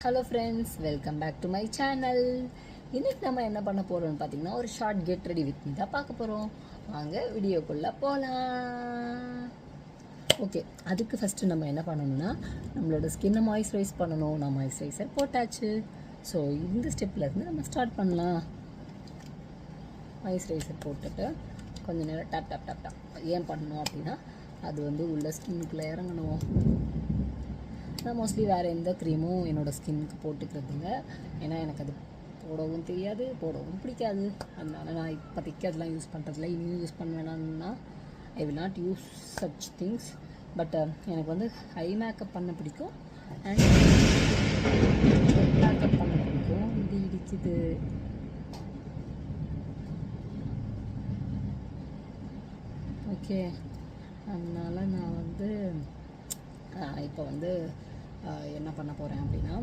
Hello friends, welcome back to my channel. இன்றைக்கி நம்ம என்ன பண்ண போகிறோம்னு பார்த்தீங்கன்னா, ஒரு short get ready with me தான் பார்க்க போகிறோம். வாங்க வீடியோக்குள்ளே போகலாம். ஓகே, அதுக்கு ஃபஸ்ட்டு நம்ம என்ன பண்ணணும்னா, நம்மளோட ஸ்கின்னை மாய்ஸ்சரைஸ் பண்ணணும். நான் மாய்ஸ்சரைசர் போட்டாச்சு. ஸோ இந்த ஸ்டெப்லேருந்து நம்ம ஸ்டார்ட் பண்ணலாம். மாய்ஸ்சரைசர் போட்டுட்டு கொஞ்சம் நேரம் டேப் டேப் டேப் டேப் ஏன் பண்ணணும் அப்படின்னா, அது உள்ள ஸ்கின்னுக்குள்ளே இறங்கணும். நான் மோஸ்ட்லி வேறு எந்த க்ரீமும் என்னோடய ஸ்கின்னுக்கு போட்டுக்கிறது இல்லை. ஏன்னா எனக்கு அது போடவும் தெரியாது, போடவும் பிடிக்காது. அதனால நான் இப்போதைக்கு அதெல்லாம் யூஸ் பண்ணுறதில்ல. இனியும் யூஸ் பண்ண வேணாம்னா I will not use such things. But எனக்கு ஐ மேக்கப் பண்ண பிடிக்கும் அண்ட் மேக்கப் பண்ண பிடிக்கும். இது இடிக்குது. ஓகே, அதனால் நான் இப்போ என்ன பண்ண போகிறேன் அப்படின்னா,